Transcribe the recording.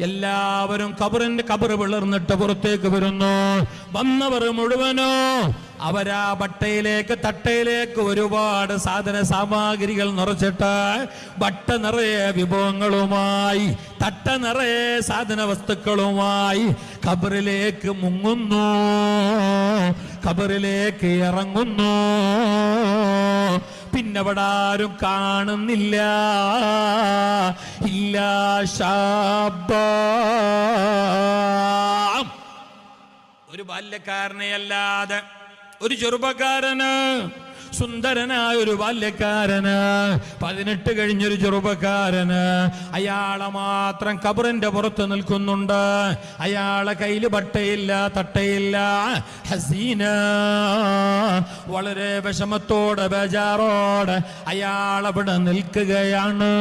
എല്ലാവരും കബറ് പിളർന്നിട്ട് പുറത്തേക്ക് വരുന്നു. വന്നവർ മുഴുവനോ അവരാ തട്ടയിലേക്ക് ഒരുപാട് സാധന സാമഗ്രികൾ നിറച്ചിട്ട് ബട്ട നിറയെ വിഭവങ്ങളുമായി തട്ട നിറയെ സാധന വസ്തുക്കളുമായി ഖബറിലേക്ക് മുങ്ങുന്നു, ഖബറിലേക്ക് ഇറങ്ങുന്നു. പിന്നെ അവിടെ ആരും കാണുന്നില്ല. ഇല്ലാ ശാബ, ഒരു ബാല്യക്കാരനെ അല്ലാതെ ഒരു ചെറുപ്പക്കാരന്, സുന്ദരനായ ഒരു ബാല്യക്കാരന്, 18 കഴിഞ്ഞൊരു ചെറുപ്പക്കാരന്, അയാളെ മാത്രം ഖബറിന്റെ പുറത്ത് നിൽക്കുന്നുണ്ട്. അയാളെ കയ്യിൽ ബട്ടയില്ല, തട്ടയില്ല. ഹസീന, വളരെ വിഷമത്തോടെ ബേജാറോടെ അയാളവിടെ നിൽക്കുകയാണ്.